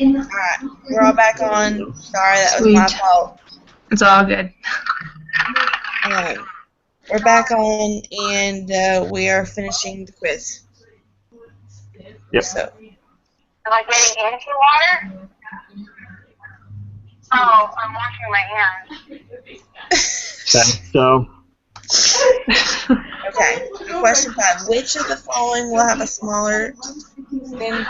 Alright, we're all back on. Sorry, that was my Sweet. fault. It's all good. We're back on, and we are finishing the quiz. Yep. So. Am I getting into water? Oh, I'm washing my hands. Okay, so Okay, question 5. Which of the following will have a smaller than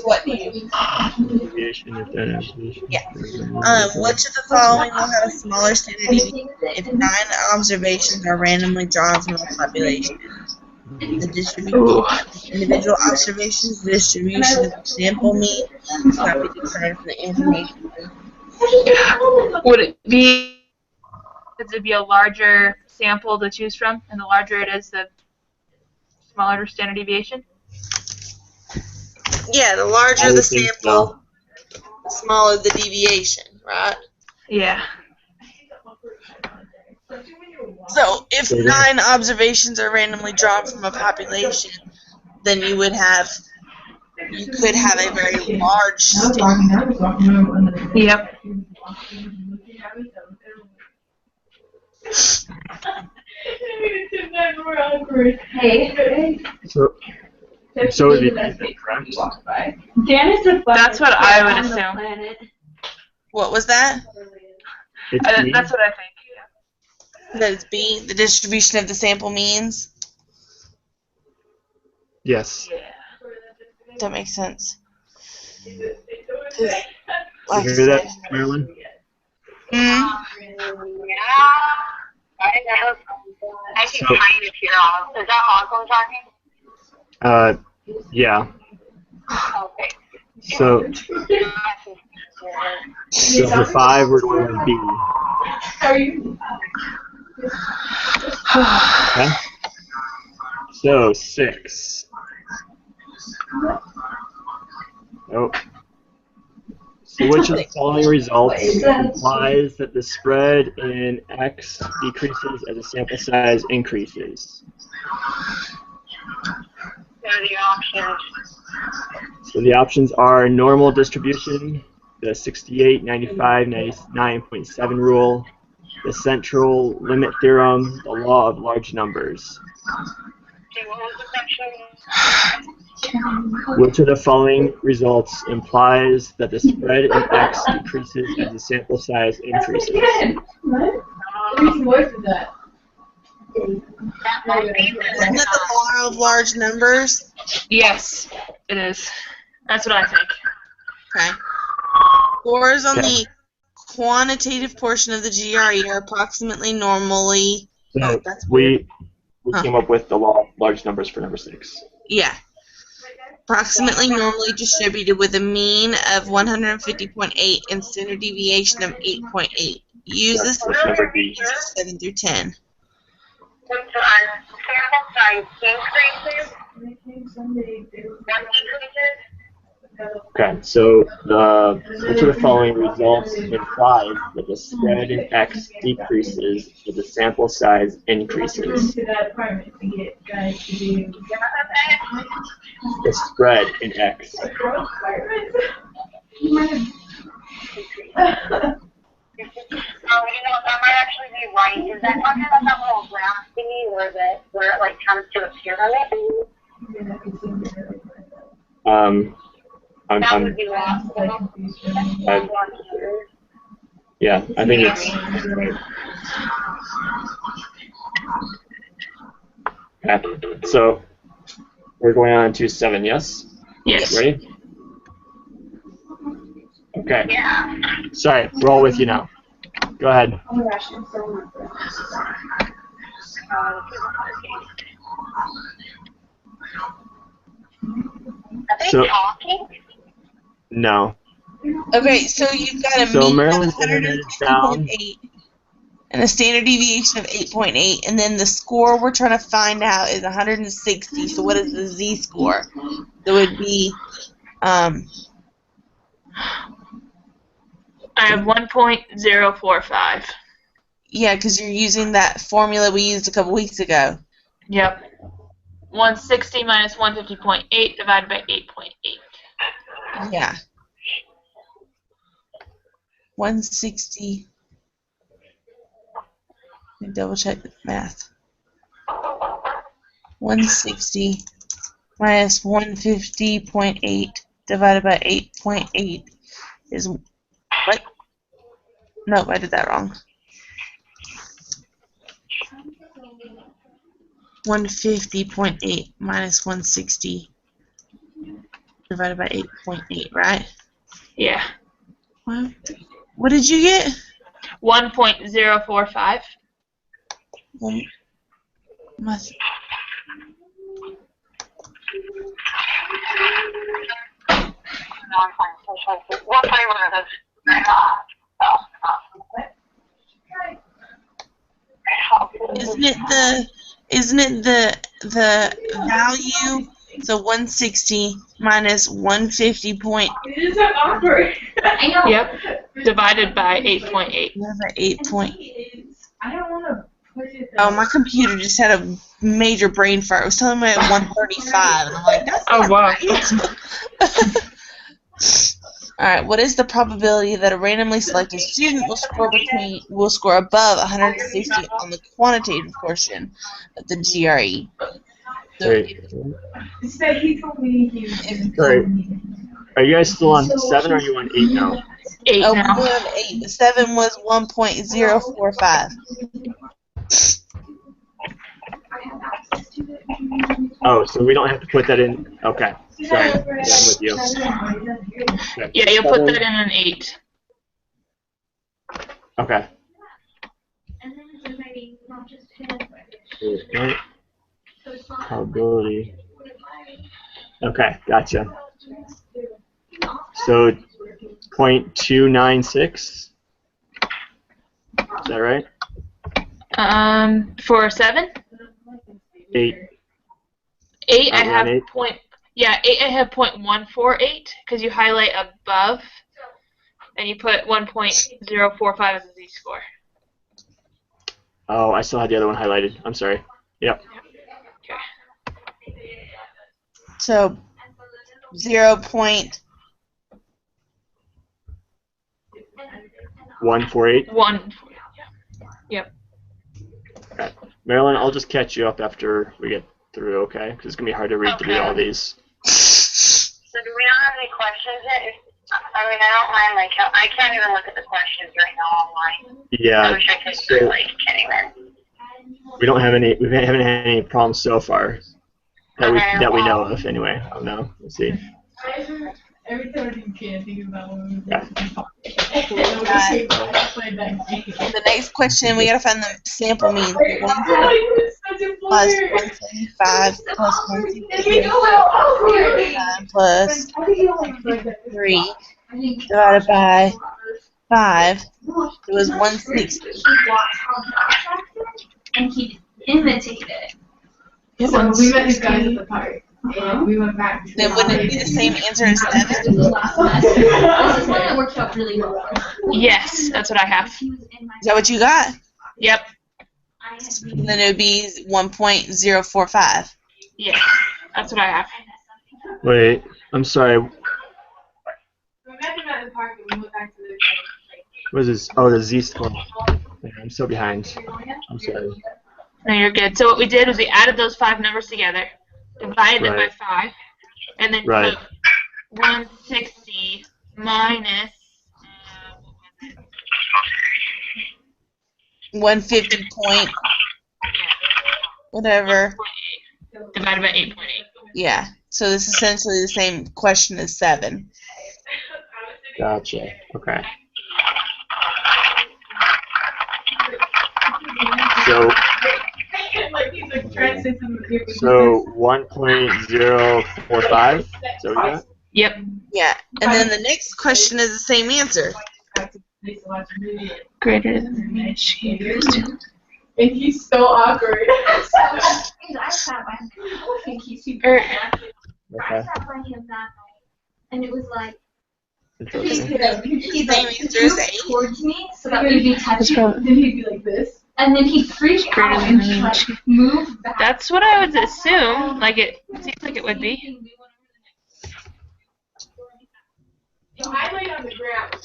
what do you? deviation if that deviation. Yeah. Which of the following will have a smaller standard deviation if 9 observations are randomly drawn from a population? The distribution of individual observations, the distribution of the sample mean cannot be determined from the information. Would it be a larger sample to choose from, and the larger it is, the smaller standard deviation? Yeah, the larger the sample, the smaller the deviation, right? Yeah. So if 9 observations are randomly drawn from a population, then you could have a very large standard. Yep. So would be correct. That's what I would assume. What was that? That's what I think. That it's B, the distribution of the sample means? Yes. That makes sense. You hear that, Marilyn? Yeah, I know. I can kind of hear all. Is that Malcolm talking? Yeah. Okay. So for 5, we're going with B. Okay. So 6. Oh. So which of the following results implies that the spread in X decreases as the sample size increases? So the options are normal distribution, the 68, 95, 99.7 rule, the central limit theorem, the law of large numbers. Which of the following results implies that the spread in X decreases as the sample size increases? Isn't that the law of large numbers? Yes, it is. That's what I think. Okay. Scores on the quantitative portion of the GRE are approximately normally... So that's we came up with the law of large numbers for number 6. Yeah. Approximately normally distributed with a mean of 150.8 and standard deviation of 8.8. Use this for 7 through 10. Sample size increases. Okay, so which of the following results implies that the spread in X decreases as the sample size increases? The spread in X. That might actually be right. Is that talking about that little graph thingy where it like comes to a pyramid? That would be lost. Yeah, I think it's. Okay, so we're going on to 7, yes? Yes. Ready? Okay. Yeah. Sorry, we're all with you now. Go ahead. Oh my gosh, I'm so Are they talking? No. Okay, so you've got a mean of 150.8 and a standard deviation of 8.8, and then the score we're trying to find out is 160. So what is the z-score? That would be, I have 1.045. Yeah, because you're using that formula we used a couple weeks ago. Yep. 160 minus 150.8 divided by 8.8. Yeah. 160. Let me double check the math. 160 minus 150.8 divided by 8.8 is what? No, I did that wrong. 150.8 minus 160 divided by 8.8, right? Yeah. What did you get? 1.045. Well, my What flavor is isn't it the value? So 160 minus 150 point It is so awkward. I know. Yep. Divided by 8.8. divided by 8 point. I don't want to push it. Oh, my computer just had a major brain fart. It was telling me at 135, and I'm like, that's Oh, not wow. right. Alright, what is the probability that a randomly selected student will score above 160 on the quantitative portion of the GRE? So Wait. It's that he told me he was Sorry. Are you guys still on 7 or are you on 8 now? 8 oh, now. we're on 8. 7 was 1.045. Oh, so we don't have to put that in. Okay. Sorry. Yeah, I'm with you. Okay. Yeah, you'll put 7. that in an 8. Okay. Probability. Okay, gotcha. So 0.296. Is that right? For 7? 8. 8, I We're have on 8? point. Yeah, 8. I have 0.148 because you highlight above, and you put 1.045 as a z-score. Oh, I still had the other one highlighted. I'm sorry. Yep. Okay. So 0. 148. 1. Yep. Okay. Marilyn, I'll just catch you up after we get through, okay? Because it's going to be hard to read through all these. So do we not have any questions yet? I mean, I don't mind, like, I can't even look at the questions right now online. I Yeah. wish I could, So like, can't even. we haven't had any problems so far that we know of anyway. I don't know. Let's see. Every time you can't think about when we Yeah. The next question, we gotta find the sample mean. So 1 plus 175 plus 168 plus 3 divided by 5. It was 160. And he imitated it. So we met these guys at the park. And we went back to Then wouldn't it be the same answer as 7? This is one that worked out really well for us. Yes, that's what I have. Is that what you got? Yep. And then it would be 1.045. Yeah, that's what I have. Wait, I'm sorry. We met them at the park and we went back to the What is this? Oh, the z-score. Yeah, I'm so behind. I'm sorry. No, you're good. So what we did was we added those 5 numbers together, divided them by Right. 5, and then Right. took 160 minus 150 point whatever. divided by 8.8. Yeah. So this is essentially the same question as 7. Gotcha. Okay. So So 1.045. Is that what you got? Yep. Yeah. And then the next question is the same answer. Greater than the mean achieved. And he's so awkward. I sat by him. I don't think he's super Okay. I sat by him that night, and it was like It's he's okay. gonna he's Same like answer as scoot 8. towards me so that we'd be touching. Then he'd be like this. And then he freaked Greater out than and range. like moved back. That's what I would assume. Like it seems like it would be. So I laid on the ground.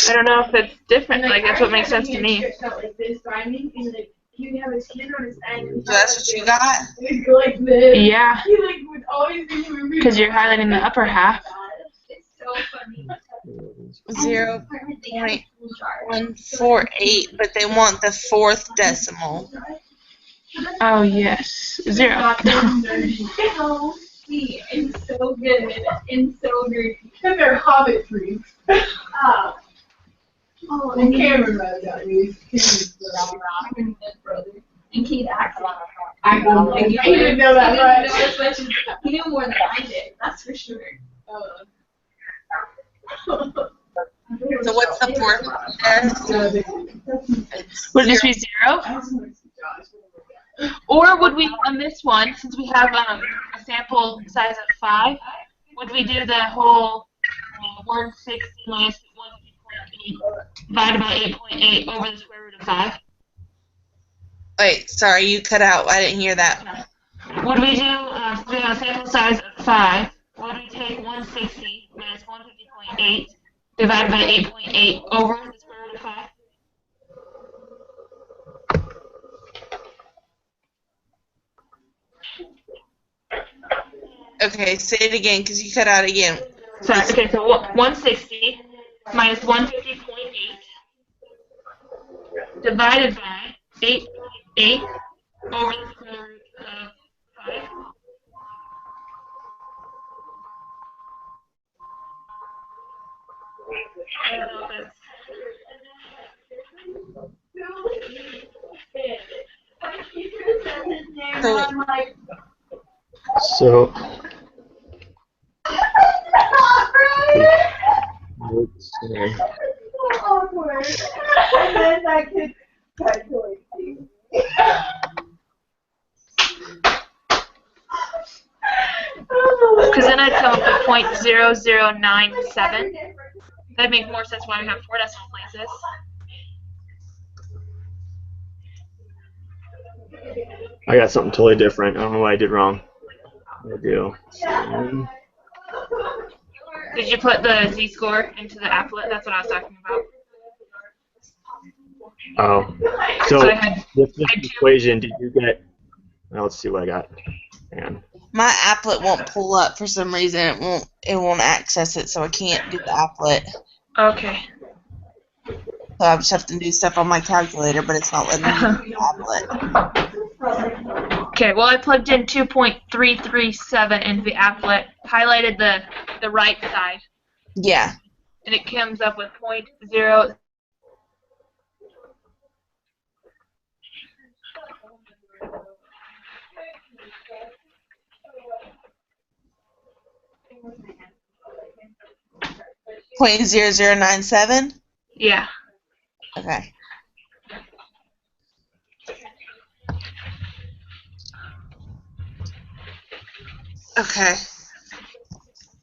I don't know if it's different. Like that's what makes sense to me. Like this grinding, and like he would have his hand on his head. So that's what you got? Like this. Yeah, He like would always be moving. because you're highlighting the upper half. It's so funny. 0.148, but they want the fourth decimal. Oh yes, 0. So sweet and so good and so great. And they're hobbit freaks. Oh, And Cameron knows at least. And Kate acted. I know. He didn't know that much. He knew more than I did, that's for sure. So what's the fourth decimal? Would this be 0? Or would we, on this one, since we have a sample size of 5, would we do the whole 160 minus 150.8 divided by 8.8 over the square root of 5? Wait, sorry, you cut out. I didn't hear that. Would we do, since we have a sample size of 5, would we take 160 minus 150.8 divided by 8.8 over the square root of 5? Okay, say it again because you cut out again. Sorry, okay, so 160 minus 150.8 divided by 8.8 over the square root of 5. I don't know if that's... So, Awkward. And then that kid calculating. Because then I'd come up with 0.0097. That'd make more sense why we have 4 decimal places. I got something totally different. I don't know what I did wrong. I do. Did you put the z-score into the applet? That's what I was talking about. Oh. So So I had this equation, did you get? Now let's see what I got. Man. My applet won't pull up for some reason. It won't access it, so I can't do the applet. Okay. So I just have to do stuff on my calculator, but it's not letting me do the applet. Okay, well I plugged in 2.337 into the applet, highlighted the right side, Yeah. and it comes up with 0.0. .0097? Yeah. Okay. Okay.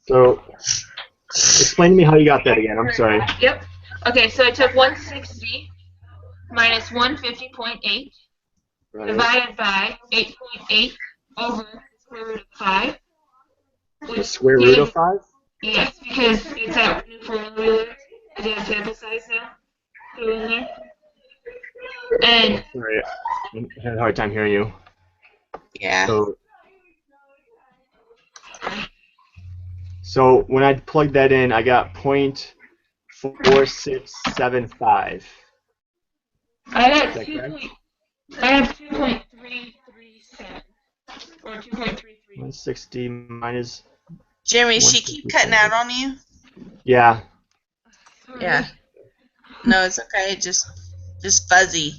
So explain to me how you got that again. I'm sorry. Yep. Okay, so I took 160 minus 150.8 Right. divided by 8.8 over the square root of 5. The square root of 5? Yes, because it's at new formula. I do have sample size now. Go in there. And Sorry, I had a hard time hearing you. Yeah. So when I plugged that in, I got 0.4675. I got Is that correct? 2.337 or 2.33. 160 minus. Jeremy, she keep cutting out on you? Yeah. Yeah. No, it's okay. Just fuzzy.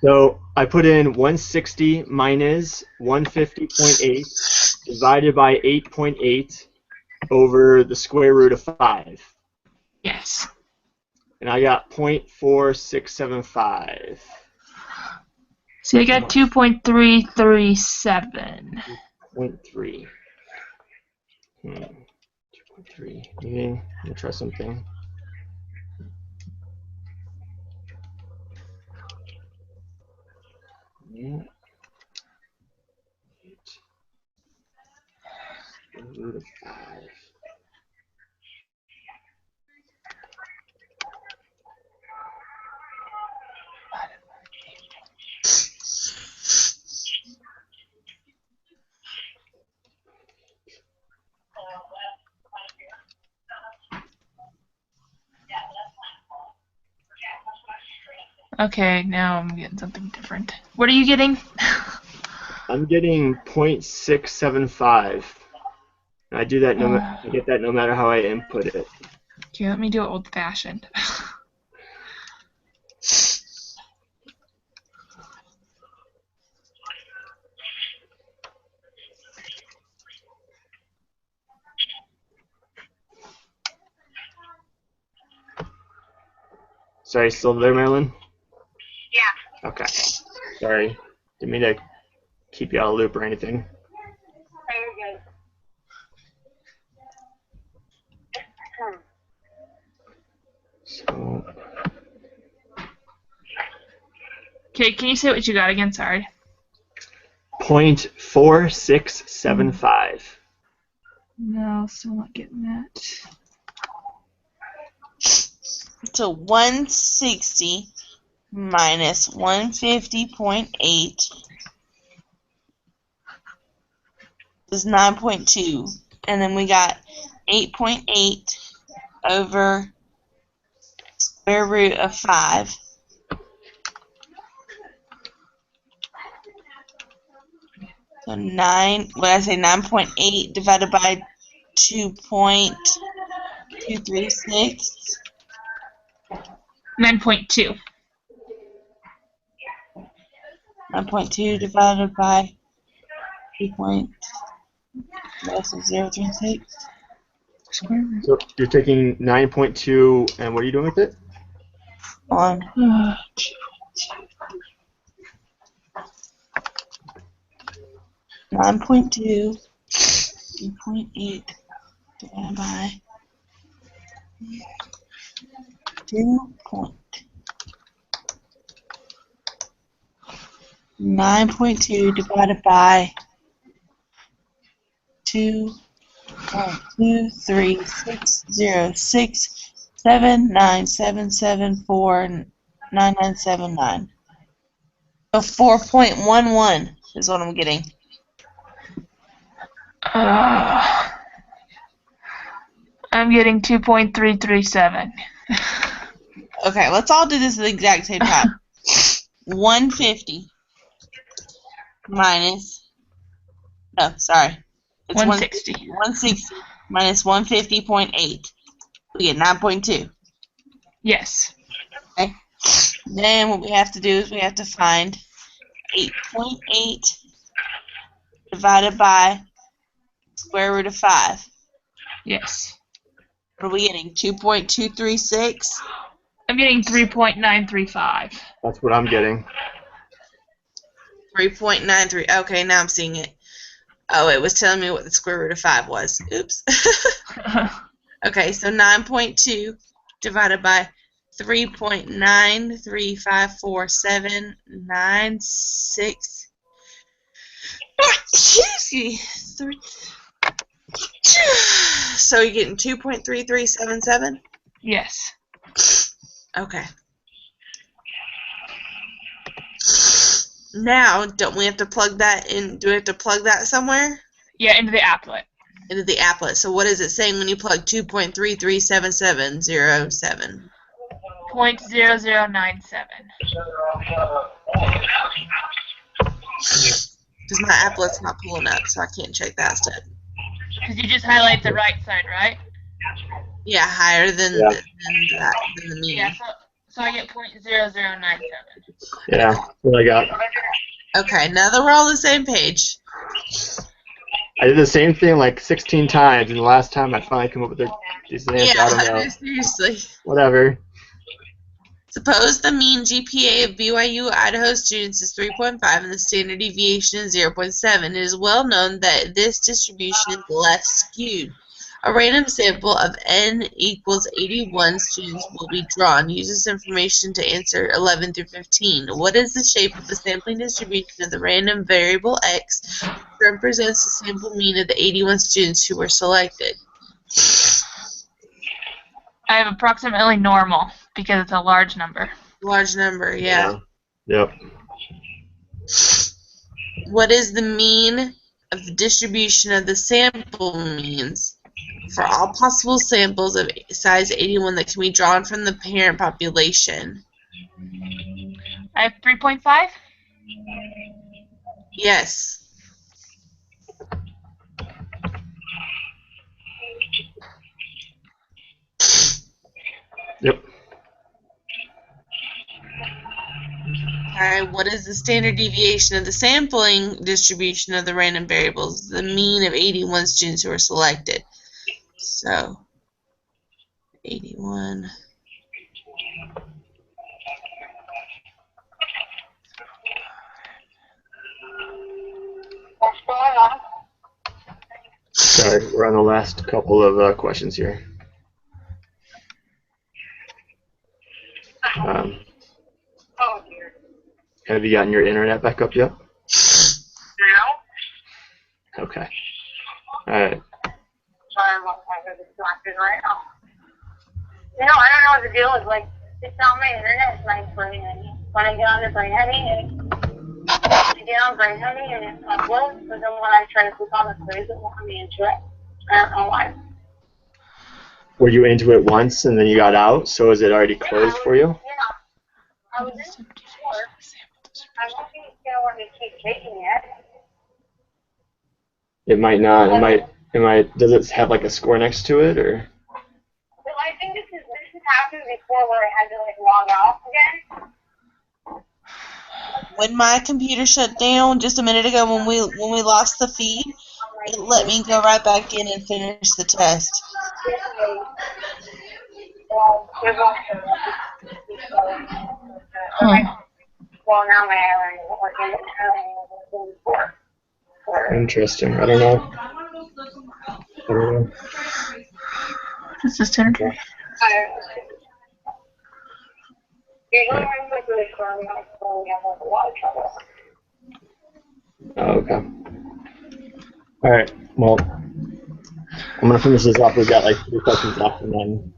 So I put in 160 minus 150.8 divided by 8.8 over the square root of 5. Yes. And I got 0.4675. So you got 2.337. 0.3. 2.3. Let me try something. root of 5. Okay, now I'm getting something different. What are you getting? I'm getting 0.675. I do that. I get that no matter how I input it. Okay, let me do it old-fashioned. Sorry, still there, Marilyn? Yeah. Okay. Sorry. Didn't mean to keep you out of the loop or anything. Very good. So, Okay, can you say what you got again? Sorry. 0.4675. No, still not getting that. So 160 minus 150.8 is 9.2. And then we got 8.8 over square root of 5. So 9.8 divided by 2.236. 9.2. 9.2 divided by 2.036. So you're taking 9.2, and what are you doing with it? On 9.2, 2.8 divided by 9.2 divided by 2.236067977499979. So 4.11 is what I'm getting. I'm getting 2.337. Okay, let's all do this at the exact same time. 150 minus, no, sorry. It's 160. 160 minus 150.8. We get 9.2. Yes. Okay. Then what we have to do is we have to find 8.8 divided by square root of 5. Yes. What are we getting? 2.236? I'm getting 3.935. That's what I'm getting. 3.93. Okay, now I'm seeing it. Oh, it was telling me what the square root of 5 was. Oops. Okay, so 9.2 divided by 3.9354796. Excuse me. So you're getting 2.3377? Yes. Okay. Now, don't we have to plug that in? Do we have to plug that somewhere? Yeah, into the applet. Into the applet. So what is it saying when you plug 2.337707? 0.0097. Because my applet's not pulling up, so I can't check that step. Because you just highlight the right side, right? Yeah, higher than Yeah. than the mean. Yeah, so I get 0.0097. Yeah, that's what I got. Okay, now that we're all on the same page. I did the same thing like 16 times, and the last time I finally come up with this answer. Yeah, I don't know. seriously. Whatever. Suppose the mean GPA of BYU Idaho students is 3.5 and the standard deviation is 0.7. It is well known that this distribution is less skewed. A random sample of n equals 81 students will be drawn. Use this information to answer 11 through 15. What is the shape of the sampling distribution of the random variable x, which represents the sample mean of the 81 students who were selected? I have approximately normal because it's a large number. Large number, yeah. Yep. What is the mean of the distribution of the sample means for all possible samples of size 81 that can be drawn from the parent population? I have 3.5. Yes. Yep. Alright, what is the standard deviation of the sampling distribution of the random variables? The mean of 81 students who are selected. So, 81. What's going on? Sorry, we're on the last couple of questions here. Oh dear. Have you gotten your internet back up yet? No? Okay. All right. Sorry, I'm not kind of distracted right now. You know, I don't know what the deal is. Like, it's not my internet, it's my brain heavy. When I get on the brain heavy, I get on brain heavy and it uploads, but then when I try to click on the quiz, it won't let me into it. I don't know why. Were you into it once and then you got out? So is it already closed for you? Yeah. I was in it before. I don't think it's going to let me keep taking it. It might not. It might. Does it have like a score next to it, or? Well, I think this has happened before where I had to like log off again. When my computer shut down just a minute ago when we lost the feed, it let me go right back in and finish the test. Well, it won't show up. Okay. Well, now my airline isn't working. The airline wasn't working before. Interesting. I don't know. I don't know. This is Senator. Usually when I'm like really clear, I'm not going to have a lot of trouble. Oh, okay. All right. Well, I'm gonna finish this off. We've got like 3 questions left, and then.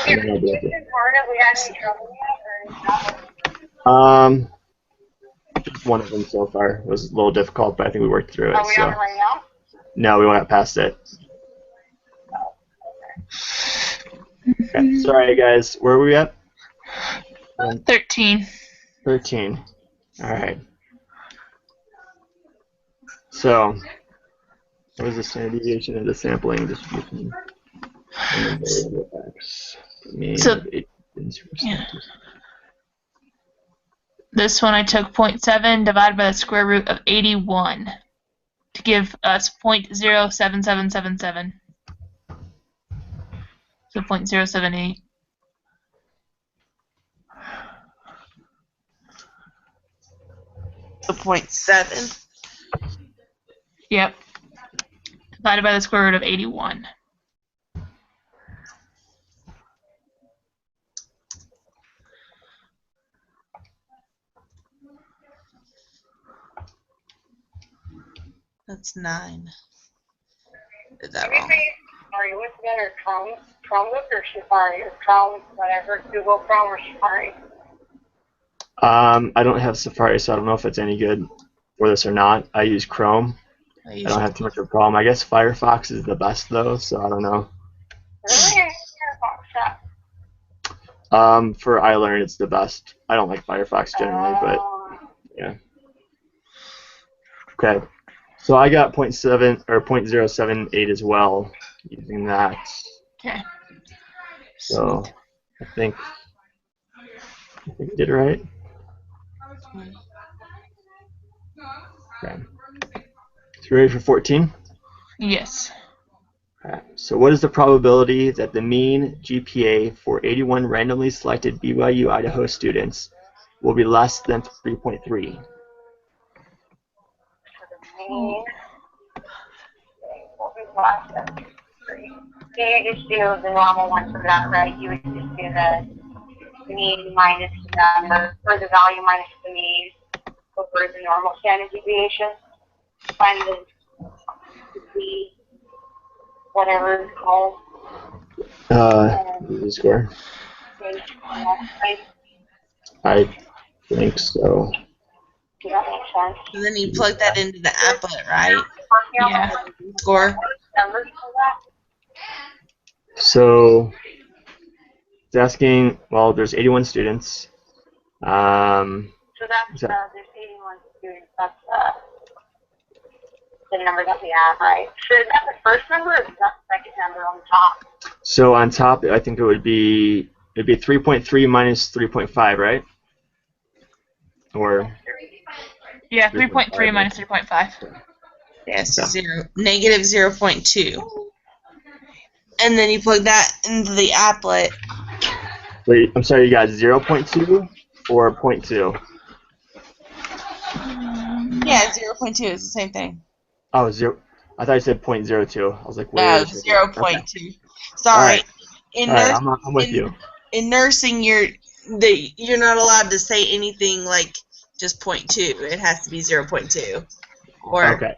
Okay, And then I'll do it. have we had any trouble yet, or is that Just one of them so far was a little difficult, but I think we worked through it. Are we So. on it right now? No, we went past it. Okay. Sorry, guys. Where are we at? 13. 13. All right. So, what is the standard deviation of the sampling distribution? And the variable x. Mean So- of 8 Yeah. This one I took 0.7 divided by the square root of 81 to give us 0.07777. So 0.078. So 0.7. Yep. Divided by the square root of 81. That's 9. Is that Have you wrong? made, are you looking at Chromebook or Safari or Chrome, whatever, Google Chrome or Safari? I don't have Safari, so I don't know if it's any good for this or not. I use Chrome. I don't have too much of a problem. I guess Firefox is the best though, so I don't know. Really? Firefox, For iLearn, it's the best. I don't like Firefox generally, but yeah. Okay, so I got 0.7 or 0.078 as well using that. Okay. So I think I did it right. Okay. So you ready for 14? Yes. Alright, so what is the probability that the mean GPA for 81 randomly selected BYU Idaho students will be less than 3.3? process. So you just do the normal one for that, right? You would just do the mean minus the number, or the value minus the mean over the normal standard deviation. Find the whatever it's called. Z-score. I think so. Yeah, that makes sense. And then you plug that into the applet, right? Yeah. Score. Numbers for that? So it's asking, well, there's 81 students. So that's, So- there's 81 students. That's the number that we have, right? So is that the first number or is that the second number on top? So on top, I think it'd be 3.3 minus 3.5, right? Or Yeah, 3.5, 3.3 minus 3.5. Yes, Yeah. negative 0.2. And then you plug that into the applet. wait, I'm sorry, you got 0.2 or 0.2? Yeah, 0.2 is the same thing. Oh, zero. I thought you said 0.02. I was like, wait No, a second. 0.2. Okay. Sorry. All right. In All right, nursing, I'm with you. in nursing, you're not allowed to say anything like just 0.2. It has to be 0.2. Or Okay.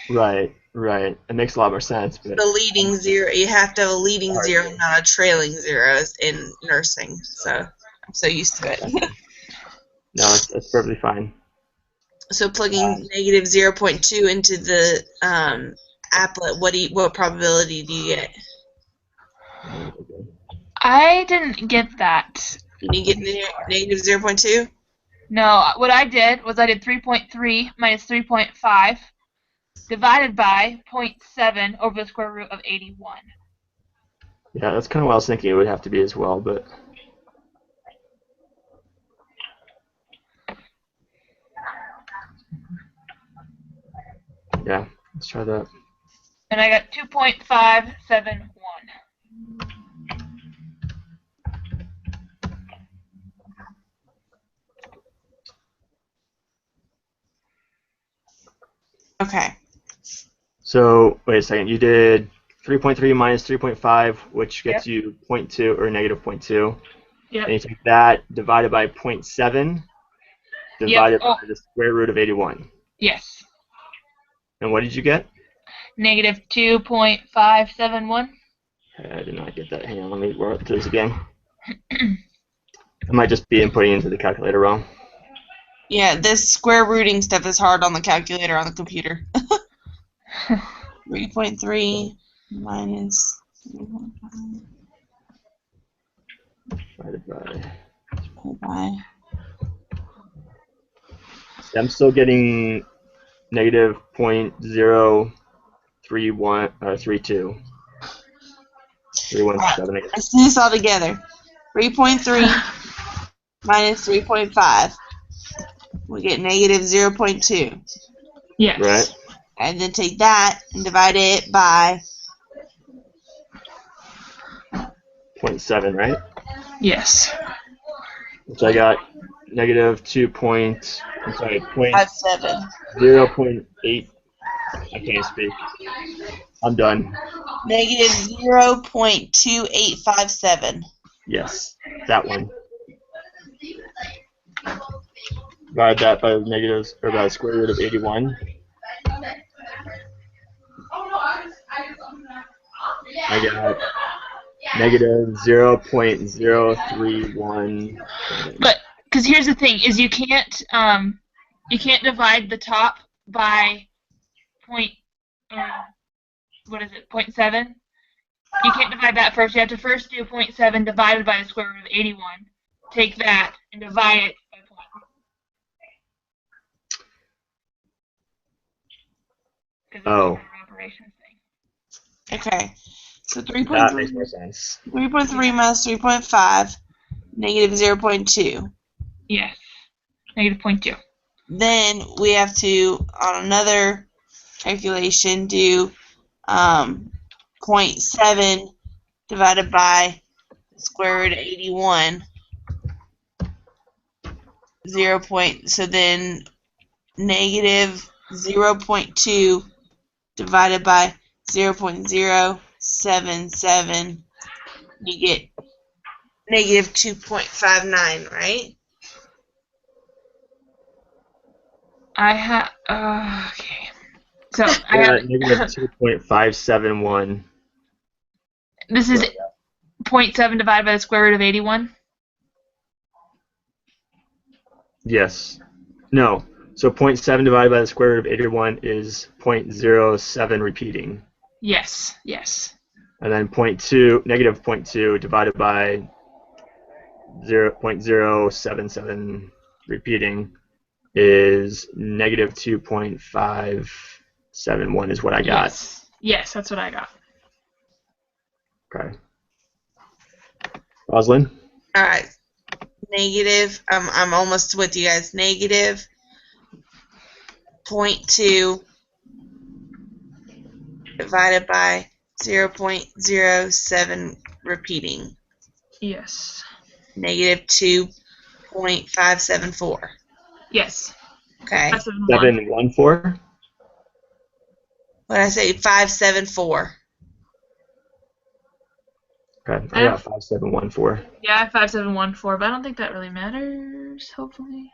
Right. It makes a lot more sense. But the leading zero. You have to have a leading All right. zero, not a trailing zero in nursing. So I'm so used to it. no, it's perfectly fine. So plugging negative 0.2 into the applet, what probability do you get? I didn't get that. You get negative 0.2? No, what I did was I did 3.3 minus 3.5 divided by 0.7 over the square root of 81. Yeah, that's kind of what I was thinking it would have to be as well, but yeah, let's try that. And I got 2.571. Okay. So wait a second, you did 3.3 minus 3.5, which gets you 0.2 or negative 0.2. Yep. And you take that divided by 0.7 divided Oh. by the square root of 81. Yes. And what did you get? Negative 2.571. Okay, I did not get that. Hang on, let me work through this again. I might just be inputting into the calculator wrong. Yeah, this square rooting stuff is hard on the calculator on the computer. 3.3 minus 3.5 Divided by. I'm still getting negative 0.03132. 317. Let's do this all together. 3.3 minus 3.5. We get negative 0.2. Yes. Right. And then take that and divide it by 0.7, right? Yes. Which I got negative 0.0.8. 0.8. I can't speak. I'm done. Negative 0.2857. Yes, that one. Divide that by negatives or by the square root of 81. I got negative 0.031. But because here's the thing: is you can't divide the top by what is it? 0.7. You can't divide that first. You have to first do 0.7 divided by the square root of 81. Take that and divide it by 0.1. Oh. Operations thing. Okay. So That makes more sense. 3.3 minus 3.5, negative 0.2. Yes. Negative 0.2. Then we have to, on another calculation, do 0.7 divided by the square root of 81. So then negative 0.2 divided by 0.077, you get negative 2.59, right? I have. Okay. So I Yeah, have. negative 2.571. This is 0.7 divided by the square root of 81. Yes. No. So 0.7 divided by the square root of 81 is 0.07 repeating. Yes. Yes. And then negative 0.2 divided by 0.077 repeating is negative 2.571 is what I got. Yes. Yes, that's what I got. Okay. Roslyn? All right. Negative, I'm almost with you guys. Negative 0.2 divided by 0.07 repeating. Yes. Negative 2.574. Yes. Okay. 571. 714? What did I say? 574. Okay. I got 5714. Yeah, 5714, but I don't think that really matters. Hopefully.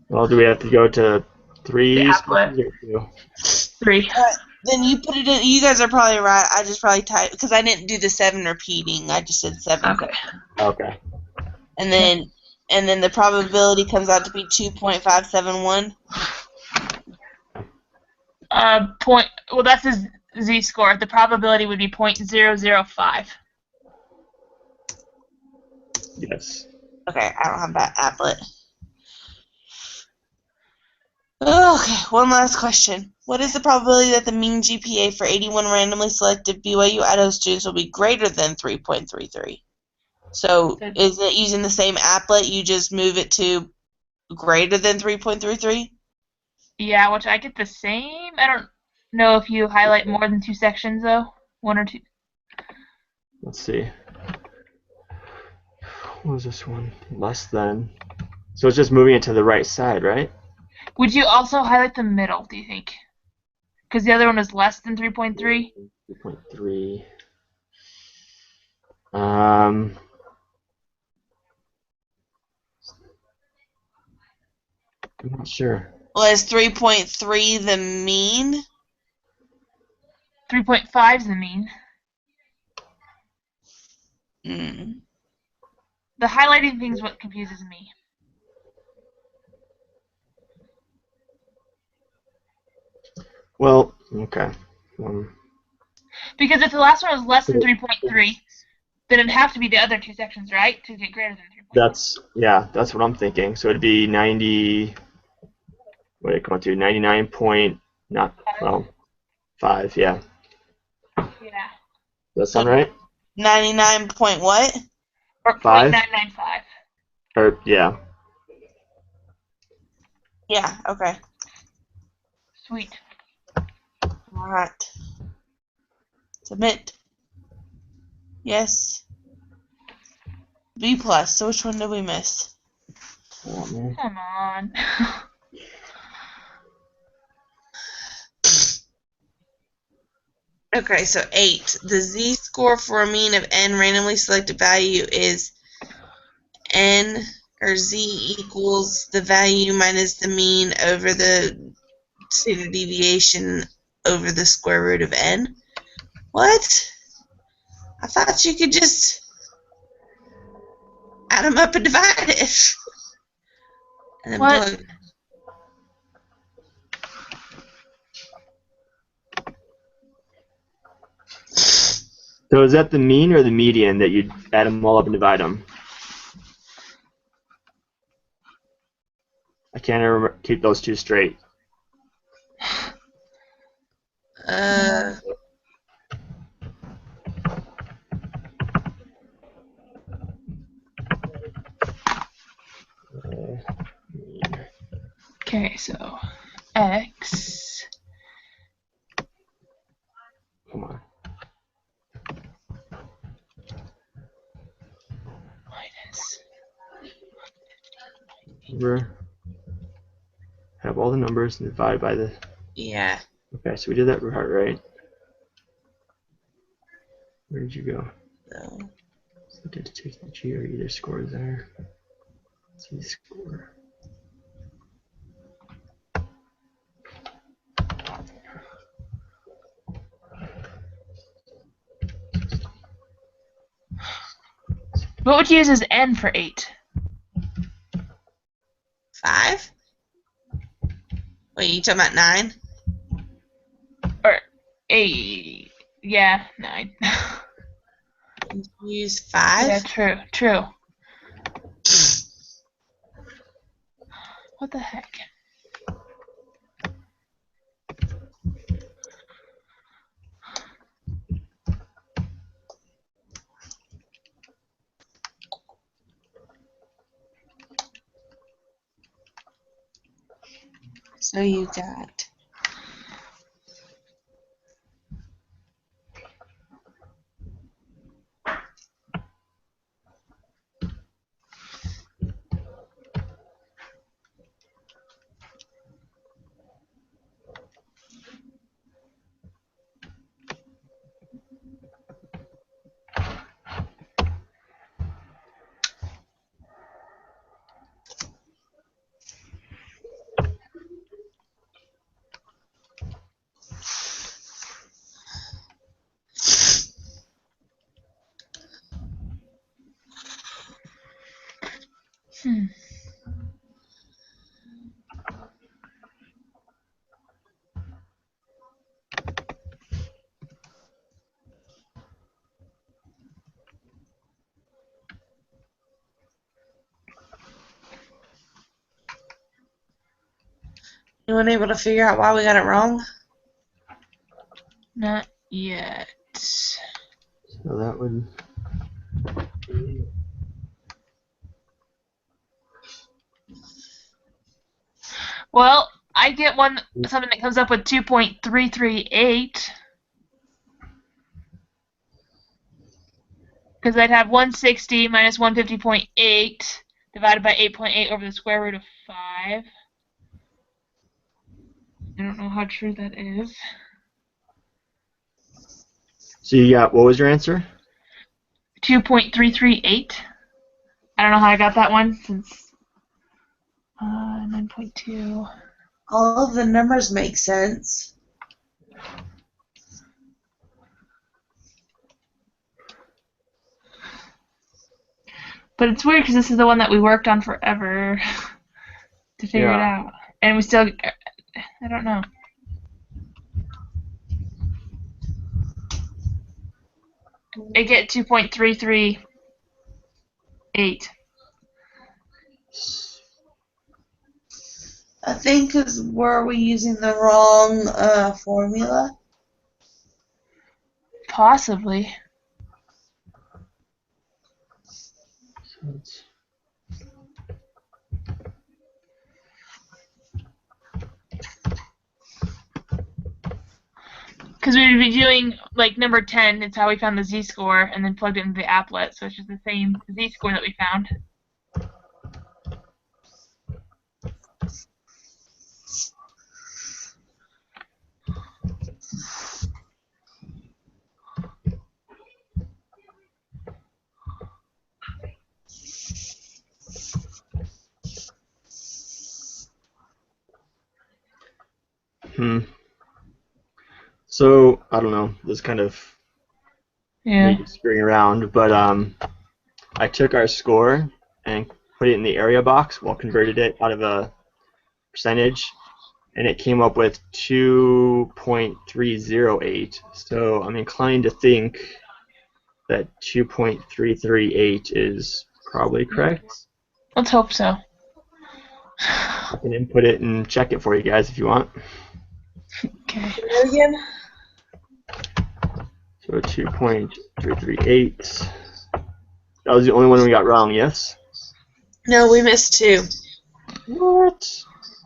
Well, do we have to go to three The spaces applet. or two? 3. Then you put it in. You guys are probably right. I just probably typed because I didn't do the 7 repeating. I just did 7. Okay. Okay. And then the probability comes out to be 2.571. Well, that's his z-score. The probability would be 0.005. Yes. Okay, I don't have that applet. Okay, one last question. What is the probability that the mean GPA for 81 randomly selected BYU Idaho students will be greater than 3.33? So, is it using the same applet, you just move it to greater than 3.33? Yeah, which I get the same. I don't know if you highlight more than 2 sections, though. 1 or 2. Let's see. What was this one? Less than. So it's just moving it to the right side, right? Would you also highlight the middle, do you think? Because the other one is less than 3.3? 3.3. I'm not sure. Well, is 3.3 the mean? 3.5 is the mean. Mm. The highlighting thing is what confuses me. Well, okay. Because if the last one was less than 3.3, then it'd have to be the other 2 sections, right? To get greater than 3.3. That's what I'm thinking. So it'd be 90. What did it come out to? 99 point, not, well, 5, yeah. Yeah. Does that sound right? 99 point what? Or 5? 0.995. Or, yeah. Yeah, okay. Sweet. Alright. Submit. Yes. B plus. So which one did we miss? Oh, man. Come on. Okay, so 8. The z-score for a mean of n randomly selected value is n, or z equals the value minus the mean over the standard deviation over the square root of n. What? I thought you could just add them up and divide it. And then What? plug. So is that the mean or the median that you add them all up and divide them? I can't ever keep those two straight. Okay, so x. Come on. Minus. Remember, have all the numbers and divide by the. Yeah. Okay, so we did that part right. Where did you go? No. So did it take the G or either score there? Z score. What would you use as n for 8? 5? Wait, you talking about 9? Or 8? Yeah, 9. You use 5? Yeah, true. What the heck? So you got You weren't able to figure out why we got it wrong? Not yet. So that would be Well, I get something that comes up with 2.338. Because I'd have 160 minus 150.8 divided by 8.8 over the square root of 5. I don't know how true that is. So you got, what was your answer? 2.338. I don't know how I got that one since 9.2. All of the numbers make sense. But it's weird because this is the one that we worked on forever to figure it out. And we still, I don't know. I get 2.338. I think because were we using the wrong formula? Possibly. So it's Because we would be doing, like, number 10, it's how we found the z-score, and then plugged it into the applet, so it's just the same z-score that we found. So I don't know. This kind of made it spring around, but I took our score and put it in the area box. Well, converted it out of a percentage, and it came up with 2.308. So I'm inclined to think that 2.338 is probably correct. Let's hope so. I can input it and check it for you guys if you want. Okay. Again? So 2.338. That was the only one we got wrong, yes? No, we missed 2. What?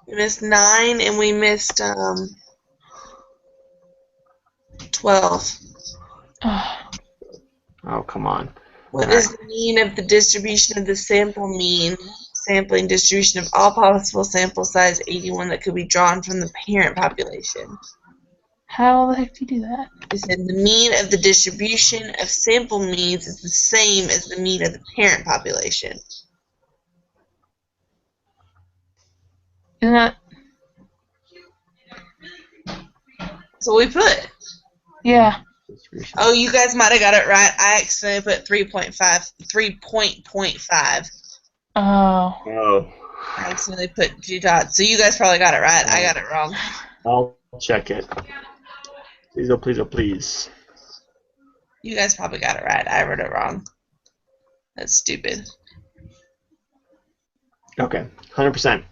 We missed 9 and we missed 12. Oh, come on. What is the mean of the distribution of the sample mean sampling distribution of all possible sample size 81 that could be drawn from the parent population? How the heck do you do that? It said the mean of the distribution of sample means is the same as the mean of the parent population. Isn't that? So we put. Yeah. Oh, you guys might have got it right. I accidentally put 3.5. Oh. Oh. I accidentally put 2 dots. So you guys probably got it right. I got it wrong. I'll check it. Please, oh please, oh please. You guys probably got it right. I wrote it wrong. That's stupid. Okay, 100%.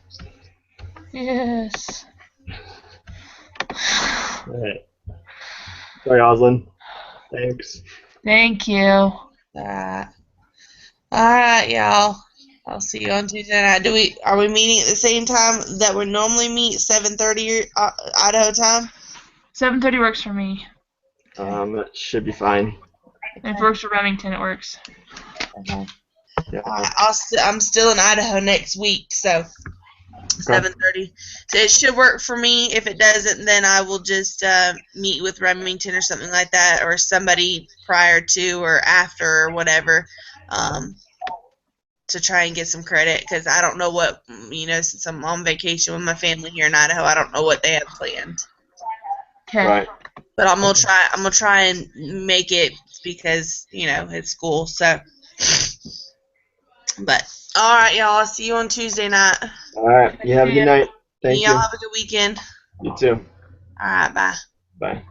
Yes. Alright. Sorry, Oslin. Thanks. Thank you. Alright, y'all. I'll see you on Tuesday night. Are we meeting at the same time that we normally meet, 7:30 Idaho time? 7:30 works for me. That should be fine. If it works for Remington, it works. Okay. Yeah. I'm still in Idaho next week, so 7:30. So it should work for me. If it doesn't, then I will just meet with Remington or something like that, or somebody prior to or after or whatever, to try and get some credit, because I don't know what, since I'm on vacation with my family here in Idaho, I don't know what they have planned. Okay. Right. But I'm gonna try and make it, because it's school. So, but all right, y'all. I'll see you on Tuesday night. All right. You have a good night. Thank Y'all you. have a good weekend. You too. All right, bye. Bye.